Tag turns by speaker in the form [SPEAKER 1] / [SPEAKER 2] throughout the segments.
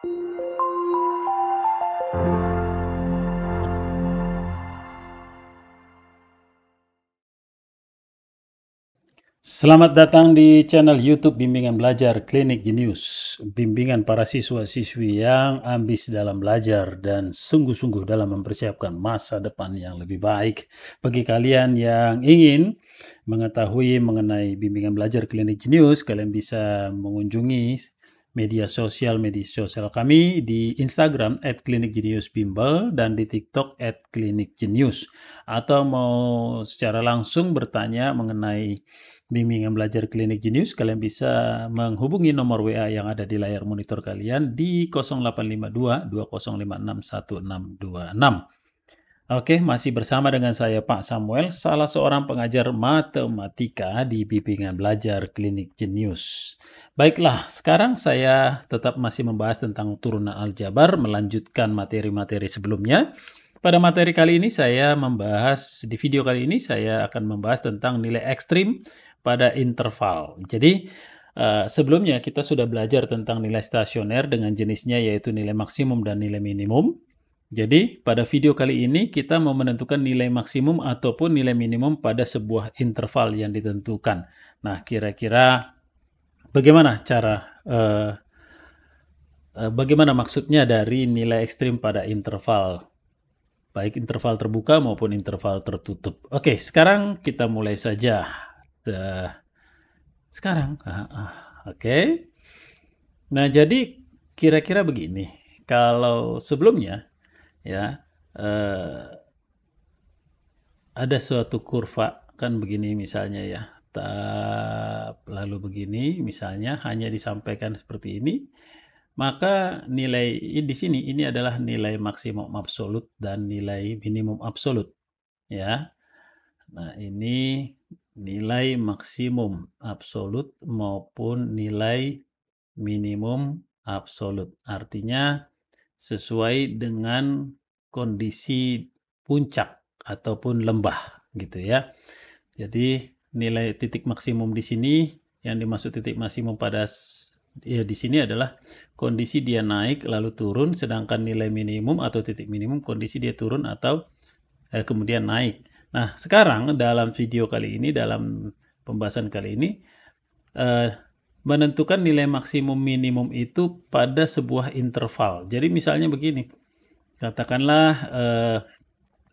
[SPEAKER 1] Selamat datang di channel YouTube Bimbingan Belajar Klinik Jenius. Bimbingan para siswa-siswi yang ambis dalam belajar dan sungguh-sungguh dalam mempersiapkan masa depan yang lebih baik. Bagi kalian yang ingin mengetahui mengenai Bimbingan Belajar Klinik Jenius, kalian bisa mengunjungi media sosial kami di Instagram @klinikjeniusbimbel dan di TikTok @klinikjenius. Atau mau secara langsung bertanya mengenai Bimbingan Belajar Klinik Jenius, kalian bisa menghubungi nomor WA yang ada di layar monitor kalian di 0852 2056 1626. Oke, masih bersama dengan saya Pak Samuel, salah seorang pengajar matematika di Bimbingan Belajar Klinik Jenius. Baiklah, sekarang saya tetap masih membahas tentang turunan aljabar, melanjutkan materi-materi sebelumnya. Pada materi kali ini di video kali ini saya akan membahas tentang nilai ekstrim pada interval. Jadi, sebelumnya kita sudah belajar tentang nilai stasioner dengan jenisnya yaitu nilai maksimum dan nilai minimum. Jadi, pada video kali ini kita mau menentukan nilai maksimum ataupun nilai minimum pada sebuah interval yang ditentukan. Nah, kira-kira bagaimana bagaimana maksudnya dari nilai ekstrim pada interval? Baik interval terbuka maupun interval tertutup. Oke, sekarang kita mulai saja. Oke. Nah, jadi kira-kira begini. Kalau sebelumnya ya ada suatu kurva kan begini misalnya ya. Lalu begini misalnya hanya disampaikan seperti ini. Maka nilai di sini ini adalah nilai maksimum absolut dan nilai minimum absolut ya. Nah, ini nilai maksimum absolut maupun nilai minimum absolut. Artinya sesuai dengan kondisi puncak ataupun lembah gitu ya. Jadi nilai titik maksimum di sini yang dimaksud titik maksimum di sini adalah kondisi dia naik lalu turun, sedangkan nilai minimum atau titik minimum kondisi dia turun atau kemudian naik. Nah, sekarang dalam video kali ini, dalam pembahasan kali ini, menentukan nilai maksimum minimum itu pada sebuah interval. Jadi misalnya begini, katakanlah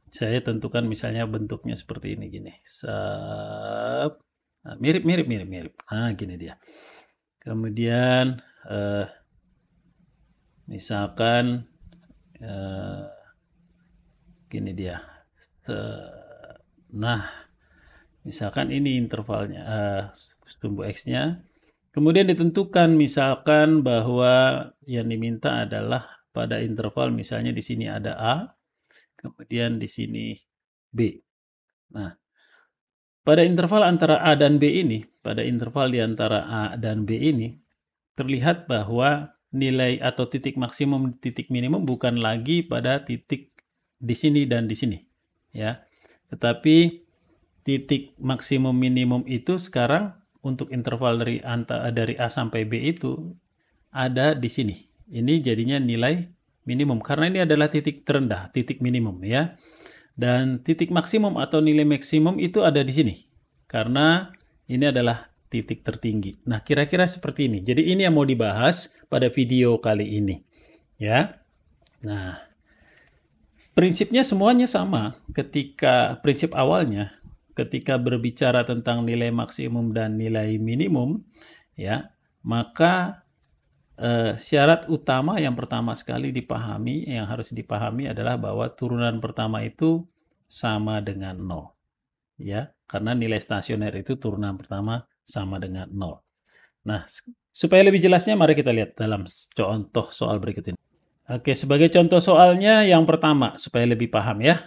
[SPEAKER 1] saya tentukan misalnya bentuknya seperti ini gini. Mirip. Nah, gini dia. Kemudian misalkan gini dia. Nah, misalkan ini intervalnya, tumbuh X-nya. Kemudian ditentukan misalkan bahwa yang diminta adalah pada interval misalnya di sini ada A, kemudian di sini B. Nah, pada interval antara A dan B ini, pada interval di antara A dan B ini, terlihat bahwa nilai atau titik maksimum, titik minimum bukan lagi pada titik di sini dan di sini. Ya, tetapi titik maksimum minimum itu sekarang untuk interval dari A sampai B itu ada di sini. Ini jadinya nilai minimum karena ini adalah titik terendah, titik minimum ya. Dan titik maksimum atau nilai maksimum itu ada di sini karena ini adalah titik tertinggi. Nah, kira-kira seperti ini. Jadi ini yang mau dibahas pada video kali ini ya. Nah, prinsipnya semuanya sama. Prinsip awalnya ketika berbicara tentang nilai maksimum dan nilai minimum ya, maka syarat utama yang pertama sekali yang harus dipahami adalah bahwa turunan pertama itu sama dengan 0 ya, karena nilai stasioner itu turunan pertama sama dengan 0. Nah, supaya lebih jelasnya mari kita lihat dalam contoh soal berikut ini. Oke, sebagai contoh soalnya yang pertama supaya lebih paham ya.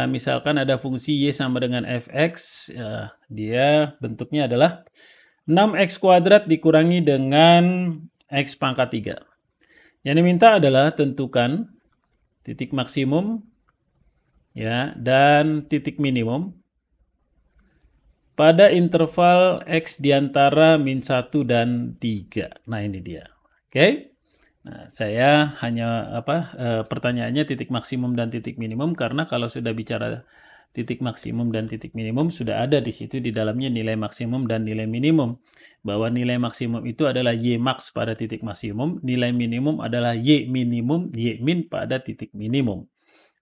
[SPEAKER 1] Misalkan ada fungsi Y sama dengan fx, dia bentuknya adalah 6x kuadrat dikurangi dengan x pangkat 3. Yang diminta adalah tentukan titik maksimum ya, dan titik minimum pada interval x di antara -1 dan 3. Nah, ini dia. Oke. Nah, saya hanya pertanyaannya titik maksimum dan titik minimum karena kalau sudah bicara titik maksimum dan titik minimum sudah ada di situ di dalamnya nilai maksimum dan nilai minimum. Bahwa nilai maksimum itu adalah Y max pada titik maksimum, nilai minimum adalah Y minimum, Y min pada titik minimum.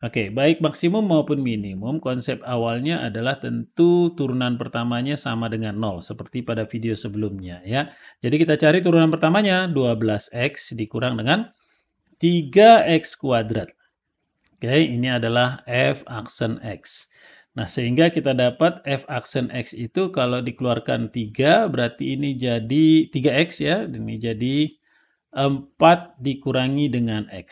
[SPEAKER 1] Oke, baik maksimum maupun minimum, konsep awalnya adalah tentu turunan pertamanya sama dengan 0, seperti pada video sebelumnya ya. Jadi kita cari turunan pertamanya, 12x dikurang dengan 3x kuadrat. Oke, ini adalah f aksen x. Nah, sehingga kita dapat f aksen x itu kalau dikeluarkan 3, berarti ini jadi 3x ya, ini jadi 4 dikurangi dengan x.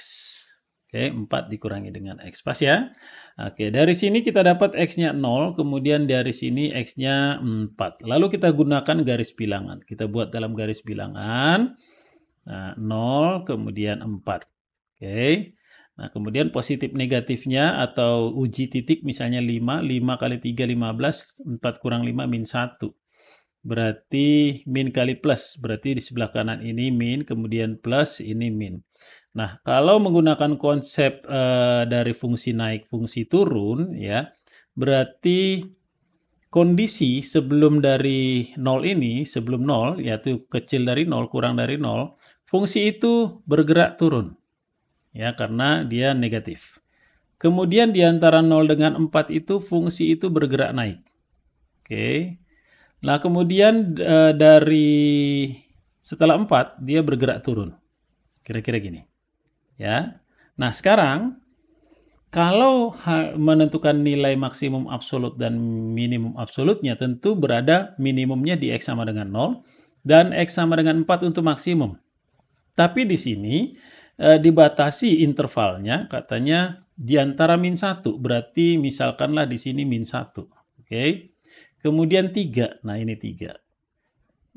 [SPEAKER 1] Oke, 4 dikurangi dengan X. Pas ya? Oke, dari sini kita dapat X-nya 0, kemudian dari sini X-nya 4. Lalu kita gunakan garis bilangan. Kita buat dalam garis bilangan. Nah, 0, kemudian 4. Oke. Nah, kemudian positif negatifnya atau uji titik misalnya 5. 5 kali 3, 15. 4 kurang 5, min 1. Berarti min kali plus. Berarti di sebelah kanan ini min, kemudian plus, ini min. Nah, kalau menggunakan konsep dari fungsi naik, fungsi turun, ya, berarti kondisi sebelum dari 0 ini, sebelum 0, yaitu kecil dari 0, kurang dari 0, fungsi itu bergerak turun, ya, karena dia negatif. Kemudian di antara 0 dengan 4 itu, fungsi itu bergerak naik. Oke. Nah, kemudian dari setelah 4, dia bergerak turun. Kira-kira gini. Ya. Nah, sekarang kalau menentukan nilai maksimum absolut dan minimum absolutnya tentu berada minimumnya di X sama dengan 0 dan X sama dengan 4 untuk maksimum. Tapi di sini dibatasi intervalnya katanya di antara min 1. Berarti misalkanlah di sini min 1. Oke. Kemudian 3. Nah, ini 3.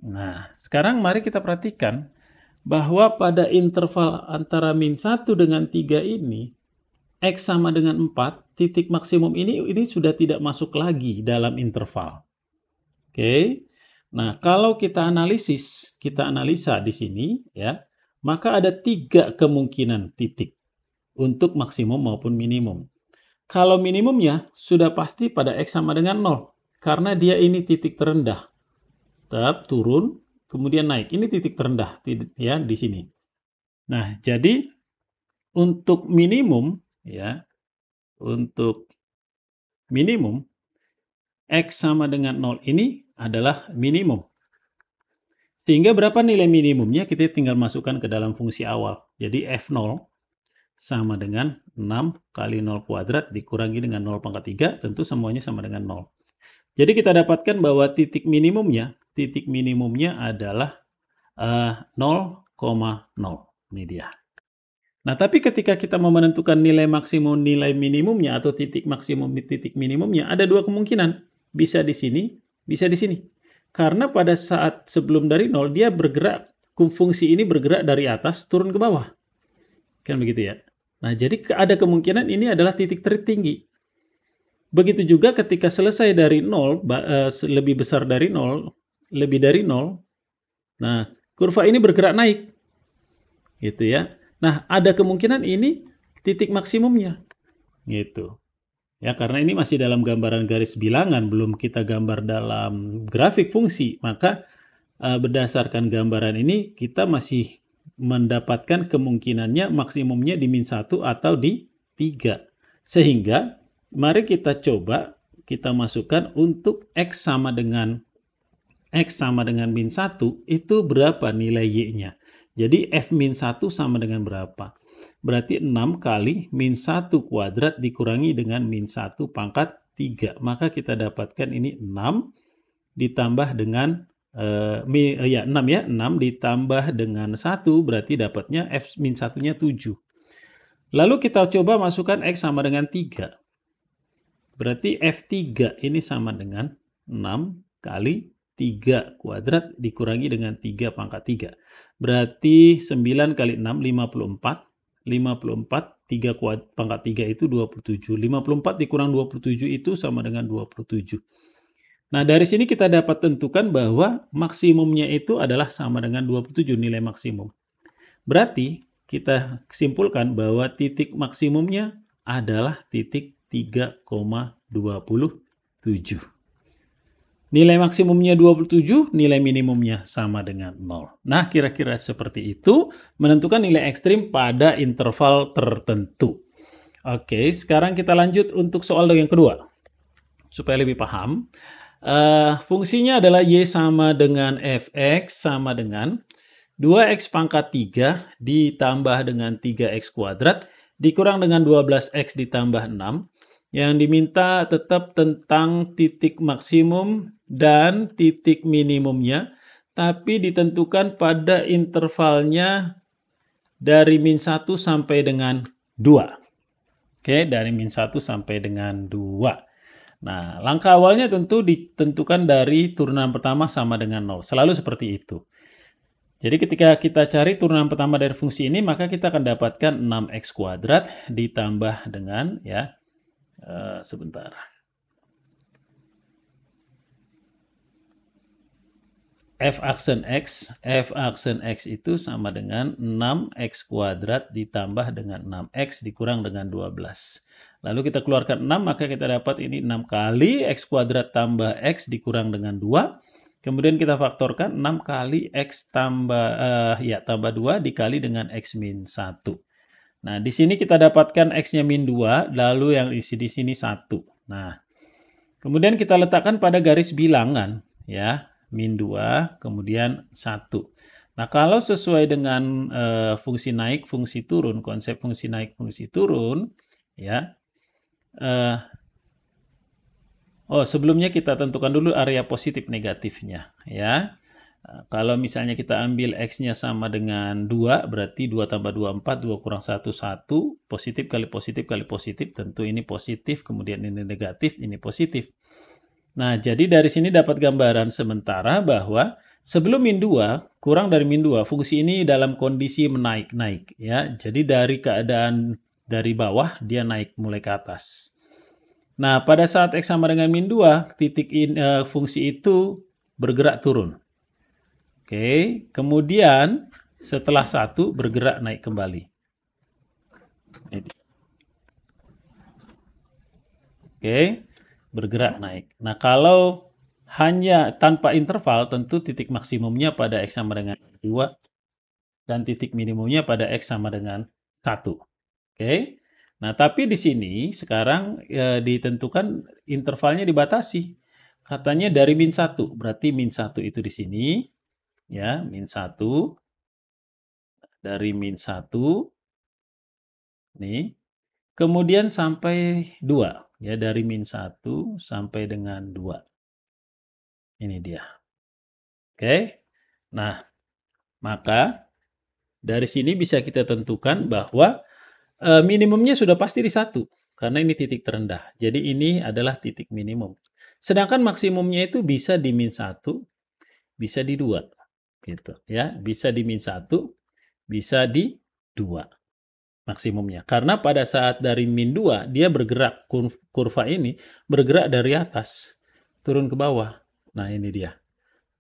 [SPEAKER 1] Nah, sekarang mari kita perhatikan bahwa pada interval antara min 1 dengan 3 ini, X sama dengan 4, titik maksimum ini sudah tidak masuk lagi dalam interval. Oke. Nah, kalau kita analisa di sini, ya, maka ada 3 kemungkinan titik untuk maksimum maupun minimum. Kalau minimumnya sudah pasti pada X sama dengan 0, karena dia ini titik terendah. Tetap turun, kemudian naik. Ini titik terendah ya di sini. Nah, jadi untuk minimum ya, untuk minimum X sama dengan 0 ini adalah minimum. Sehingga berapa nilai minimumnya kita tinggal masukkan ke dalam fungsi awal. Jadi F0 sama dengan 6 kali 0 kuadrat dikurangi dengan 0 pangkat 3, tentu semuanya sama dengan 0. Jadi kita dapatkan bahwa titik minimumnya adalah 0,0. Ini dia. Nah, tapi ketika kita mau menentukan nilai maksimum, nilai minimumnya atau titik maksimum, titik minimumnya, ada 2 kemungkinan. Bisa di sini, bisa di sini. Karena pada saat sebelum dari 0, dia bergerak, fungsi ini bergerak dari atas turun ke bawah. Kan begitu ya. Nah, jadi ada kemungkinan ini adalah titik tertinggi. Begitu juga ketika selesai dari 0, lebih besar dari 0, lebih dari 0, nah, kurva ini bergerak naik. Gitu ya. Nah, ada kemungkinan ini titik maksimumnya. Gitu. Ya, karena ini masih dalam gambaran garis bilangan, belum kita gambar dalam grafik fungsi, maka berdasarkan gambaran ini kita masih mendapatkan kemungkinannya maksimumnya di min 1 atau di 3. Sehingga mari kita coba kita masukkan untuk X sama dengan min 1 itu berapa nilai Y-nya. Jadi F min 1 sama dengan berapa? Berarti 6 kali min 1 kuadrat dikurangi dengan min 1 pangkat 3. Maka kita dapatkan ini 6 ditambah dengan 6 ditambah dengan 1 berarti dapatnya F min 1-nya 7. Lalu kita coba masukkan X sama dengan 3. Berarti F3 ini sama dengan 6 kali 3 kuadrat dikurangi dengan 3 pangkat 3. Berarti 9 kali 6, 54. 54, 3 pangkat 3 itu 27. 54 dikurang 27 itu sama dengan 27. Nah, dari sini kita dapat tentukan bahwa maksimumnya itu adalah sama dengan 27 nilai maksimum. Berarti kita simpulkan bahwa titik maksimumnya adalah titik 3,27. Nilai maksimumnya 27, nilai minimumnya sama dengan 0. Nah, kira-kira seperti itu menentukan nilai ekstrim pada interval tertentu. Oke, sekarang kita lanjut untuk soal yang kedua. Supaya lebih paham, fungsinya adalah Y sama dengan Fx sama dengan 2x pangkat 3 ditambah dengan 3x kuadrat dikurang dengan 12x ditambah 6. Yang diminta tetap tentang titik maksimum dan titik minimumnya, tapi ditentukan pada intervalnya dari min 1 sampai dengan 2. Oke, dari min 1 sampai dengan 2. Nah, langkah awalnya tentu ditentukan dari turunan pertama sama dengan 0. Selalu seperti itu. Jadi ketika kita cari turunan pertama dari fungsi ini, maka kita akan dapatkan 6x kuadrat ditambah dengan sebentar. F aksen X itu sama dengan 6x kuadrat ditambah dengan 6x dikurang dengan 12. Lalu kita keluarkan 6, maka kita dapat ini 6 kali x kuadrat tambah x dikurang dengan 2. Kemudian kita faktorkan 6 kali x tambah 2 dikali dengan x min 1. Nah, di sini kita dapatkan x-nya min 2, lalu yang isi di sini 1. Nah, kemudian kita letakkan pada garis bilangan, ya, min 2, kemudian 1. Nah, kalau sesuai dengan fungsi naik, fungsi turun, konsep fungsi naik, fungsi turun, ya. Sebelumnya kita tentukan dulu area positif negatifnya, ya. Kalau misalnya kita ambil X-nya sama dengan 2, berarti 2 tambah 2, 4, 2 kurang 1, 1. Positif kali positif kali positif, tentu ini positif, kemudian ini negatif, ini positif. Nah, jadi dari sini dapat gambaran sementara bahwa sebelum min 2, kurang dari min 2, fungsi ini dalam kondisi menaik-naik. Ya. Jadi dari keadaan dari bawah, dia naik mulai ke atas. Nah, pada saat X sama dengan min 2, fungsi itu bergerak turun. Oke, kemudian setelah 1 bergerak naik kembali. Oke, bergerak naik. Nah, kalau hanya tanpa interval, tentu titik maksimumnya pada X sama dengan 2 dan titik minimumnya pada X sama dengan 1. Oke. Nah, tapi di sini sekarang ditentukan intervalnya dibatasi. Katanya dari min 1, berarti min 1 itu di sini. Ya, min 1 dari min 1 nih, kemudian sampai 2 ya, dari min 1 sampai dengan 2. Ini dia. Oke. Nah, maka dari sini bisa kita tentukan bahwa minimumnya sudah pasti di 1 karena ini titik terendah. Jadi ini adalah titik minimum. Sedangkan maksimumnya itu bisa di min 1, bisa di 2. Gitu ya, bisa di min 1, bisa di 2 maksimumnya. Karena pada saat dari min 2 dia bergerak, kurva ini bergerak dari atas turun ke bawah. Nah, ini dia.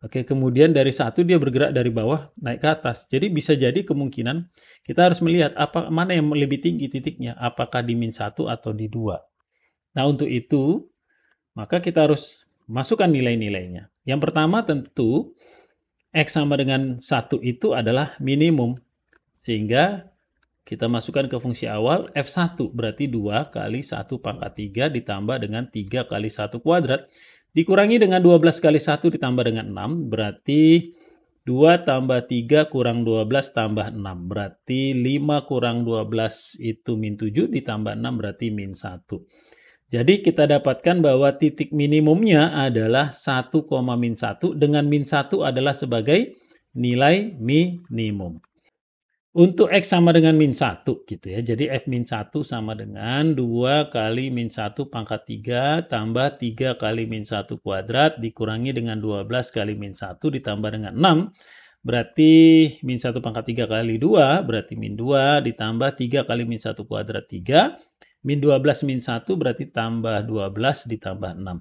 [SPEAKER 1] Oke, kemudian dari 1 dia bergerak dari bawah naik ke atas. Jadi bisa jadi kemungkinan kita harus melihat mana yang lebih tinggi titiknya, apakah di min 1 atau di 2. Nah, untuk itu maka kita harus masukkan nilai-nilainya. Yang pertama tentu X sama dengan 1 itu adalah minimum. Sehingga kita masukkan ke fungsi awal F1 berarti 2 kali 1 pangkat 3 ditambah dengan 3 kali 1 kuadrat. Dikurangi dengan 12 kali 1 ditambah dengan 6 berarti 2 tambah 3 kurang 12 tambah 6. Berarti 5 kurang 12 itu min 7 ditambah 6 berarti min 1. Jadi kita dapatkan bahwa titik minimumnya adalah 1, min 1 dengan min 1 adalah sebagai nilai minimum. Untuk X sama dengan min 1 gitu ya. Jadi F min 1 sama dengan 2 kali min 1 pangkat 3 tambah 3 kali min 1 kuadrat dikurangi dengan 12 kali min 1 ditambah dengan 6. Berarti min 1 pangkat 3 kali 2 berarti min 2 ditambah 3 kali min 1 kuadrat 3. Min 12 min 1 berarti tambah 12 ditambah 6.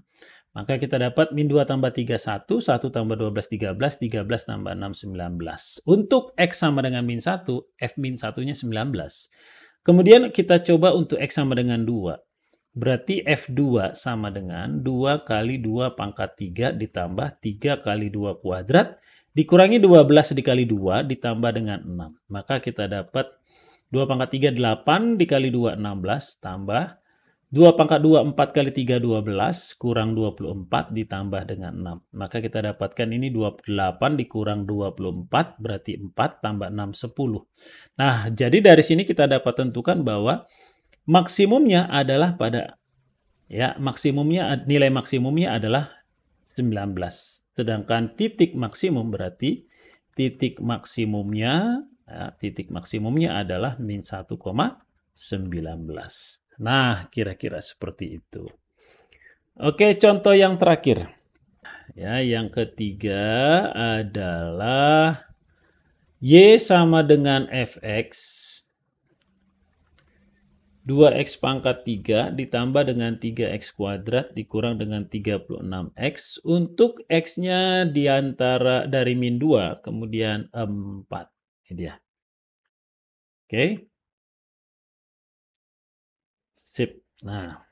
[SPEAKER 1] Maka kita dapat min 2 tambah 3, 1, 1 tambah 12, 13, 13 tambah 6, 19. Untuk X sama dengan min 1, F min 1-nya 19. Kemudian kita coba untuk X sama dengan 2. Berarti F2 sama dengan 2 kali 2 pangkat 3 ditambah 3 kali 2 kuadrat, dikurangi 12 dikali 2 ditambah dengan 6. Maka kita dapat 2 pangkat 3, 8 dikali 2, 16, tambah 2 pangkat 2, 4 kali 3, 12, kurang 24 ditambah dengan 6. Maka kita dapatkan ini 28 dikurang 24, berarti 4 tambah 6, 10. Nah, jadi dari sini kita dapat tentukan bahwa maksimumnya adalah pada, ya, nilai maksimumnya adalah 19. Sedangkan titik maksimum berarti titik maksimumnya adalah min 1,19. Nah, kira-kira seperti itu. Oke, contoh yang terakhir. Ya, yang ketiga adalah Y sama dengan Fx 2x pangkat 3 ditambah dengan 3x kuadrat dikurang dengan 36x. Untuk x-nya diantara dari min 2 kemudian 4. Ini dia. Oke. Sip. Nah,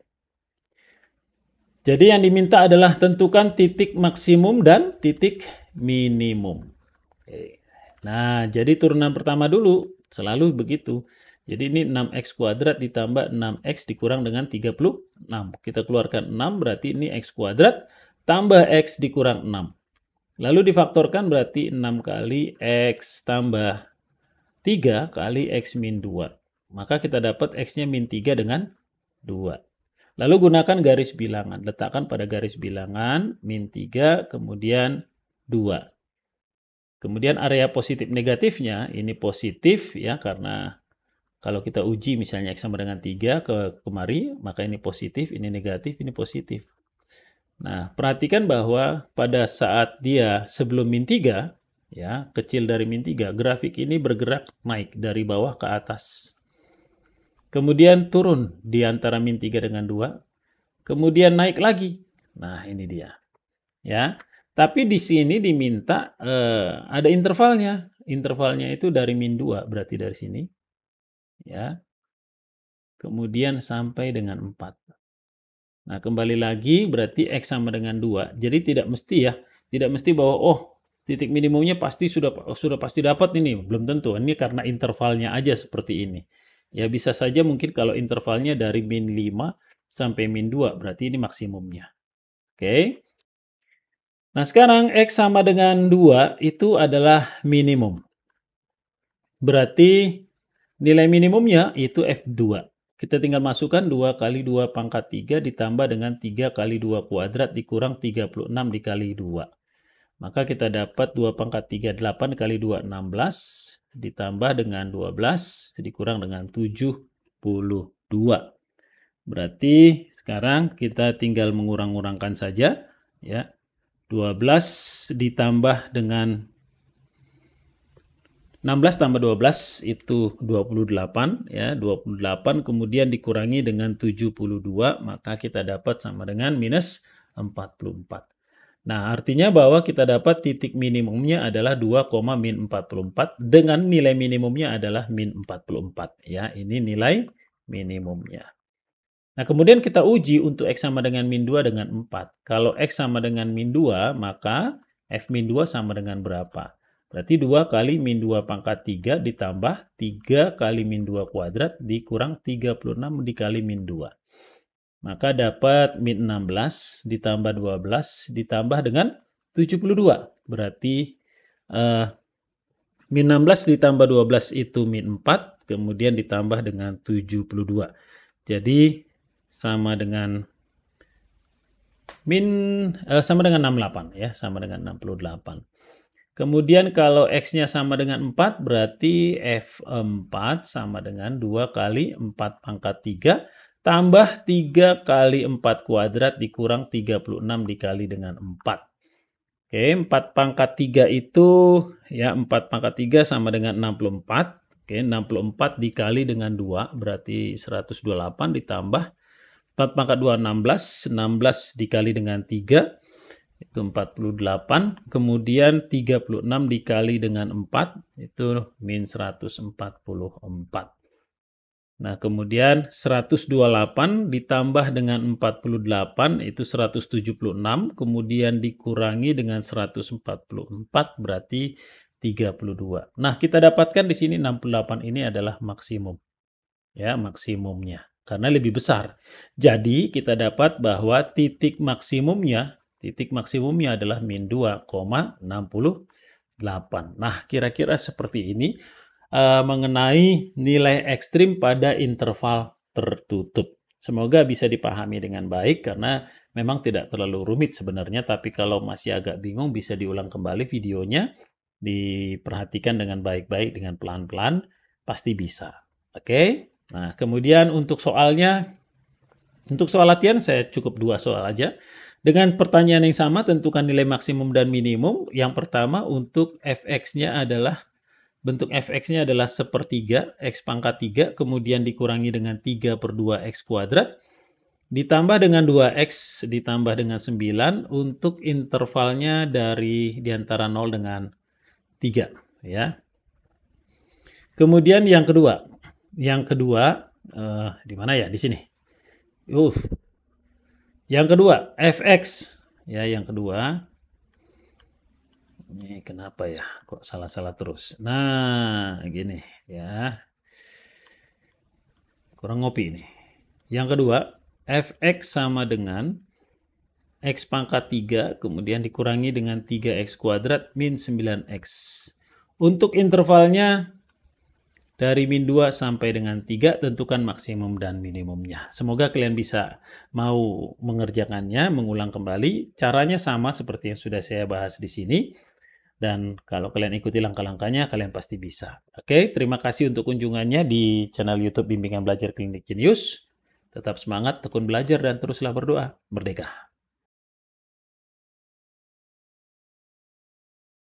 [SPEAKER 1] jadi yang diminta adalah tentukan titik maksimum dan titik minimum. Oke. Nah, jadi turunan pertama dulu, selalu begitu. Jadi ini 6x kuadrat ditambah 6x dikurang dengan 36. Kita keluarkan 6, berarti ini x kuadrat tambah x dikurang 6. Lalu difaktorkan berarti 6 kali x tambah 3 kali x min 2. Maka kita dapat x-nya min 3 dengan 2. Lalu gunakan garis bilangan. Letakkan pada garis bilangan min 3 kemudian 2. Kemudian area positif negatifnya ini positif ya, karena kalau kita uji misalnya X sama dengan 3 kemari, maka ini positif, ini negatif, ini positif. Nah, perhatikan bahwa pada saat dia sebelum min 3, ya, kecil dari min 3, grafik ini bergerak naik dari bawah ke atas. Kemudian turun di antara min 3 dengan 2. Kemudian naik lagi. Nah, ini dia. Ya. Tapi di sini diminta ada intervalnya. Intervalnya itu dari min 2, berarti dari sini. Ya. Kemudian sampai dengan 4. Nah, kembali lagi berarti X sama dengan 2. Jadi tidak mesti ya. Tidak mesti bahwa, oh, titik minimumnya pasti sudah pasti dapat ini. Belum tentu. Ini karena intervalnya aja seperti ini. Ya, bisa saja mungkin kalau intervalnya dari min 5 sampai min 2, berarti ini maksimumnya. Oke. Nah, sekarang X sama dengan 2 itu adalah minimum. Berarti nilai minimumnya itu F2. Kita tinggal masukkan 2 kali 2 pangkat 3 ditambah dengan 3 kali 2 kuadrat dikurang 36 dikali 2. Maka kita dapat 2 pangkat 3, 8 kali 2, 16. Ditambah dengan 12 dikurang dengan 72. Berarti sekarang kita tinggal mengurang-urangkan saja. Ya. 12 ditambah dengan 16 tambah 12 itu 28 ya, 28 kemudian dikurangi dengan 72 maka kita dapat sama dengan minus 44. Nah, artinya bahwa kita dapat titik minimumnya adalah 2, min 44 dengan nilai minimumnya adalah min 44 ya. Ini nilai minimumnya. Nah, kemudian kita uji untuk X sama dengan min 2 dengan 4. Kalau X sama dengan min 2, maka F min 2 sama dengan berapa? Berarti 2 kali min 2 pangkat 3 ditambah 3 kali min 2 kuadrat dikurang 36 dikali min 2. Maka dapat min 16 ditambah 12 ditambah dengan 72. Berarti min 16 ditambah 12 itu min 4, kemudian ditambah dengan 72. Jadi sama dengan sama dengan 68 ya, sama dengan 68. Kemudian kalau X-nya sama dengan 4 berarti F4 sama dengan 2 kali 4 pangkat 3 tambah 3 kali 4 kuadrat dikurang 36 dikali dengan 4. Oke, 4 pangkat 3 itu ya 4 pangkat 3 sama dengan 64. Oke, 64 dikali dengan 2 berarti 128 ditambah 4 pangkat 2, 16. 16 dikali dengan 3, itu 48. Kemudian 36 dikali dengan 4, itu min 144. Nah, kemudian 128 ditambah dengan 48 itu 176, kemudian dikurangi dengan 144 berarti 32. Nah, kita dapatkan di sini 68 ini adalah maksimum. Ya, maksimumnya. Karena lebih besar. Jadi, kita dapat bahwa titik maksimumnya adalah min 2,68. Nah, kira-kira seperti ini mengenai nilai ekstrim pada interval tertutup. Semoga bisa dipahami dengan baik karena memang tidak terlalu rumit sebenarnya, tapi kalau masih agak bingung bisa diulang kembali videonya, diperhatikan dengan baik-baik dengan pelan-pelan, pasti bisa. Oke? Nah, kemudian untuk soalnya, untuk soal latihan saya cukup 2 soal aja. Dengan pertanyaan yang sama, tentukan nilai maksimum dan minimum. Yang pertama untuk fx-nya adalah bentuk fx-nya adalah sepertiga, x pangkat 3, kemudian dikurangi dengan 3 per 2x kuadrat, ditambah dengan 2x, ditambah dengan 9, untuk intervalnya dari diantara 0 dengan 3. Ya. Kemudian yang kedua, di mana ya? Di sini. Yang kedua, fx. Ya, yang kedua. Ini kenapa ya? Kok salah-salah terus? Nah, gini ya. Kurang ngopi ini. Yang kedua, fx sama dengan x pangkat 3, kemudian dikurangi dengan 3x kuadrat min 9x. Untuk intervalnya dari min 2 sampai dengan 3, tentukan maksimum dan minimumnya. Semoga kalian bisa mau mengerjakannya, mengulang kembali. Caranya sama seperti yang sudah saya bahas di sini. Dan kalau kalian ikuti langkah-langkahnya, kalian pasti bisa. Oke, terima kasih untuk kunjungannya di channel YouTube Bimbingan Belajar Klinik Jenius. Tetap semangat, tekun belajar, dan teruslah berdoa. Merdeka!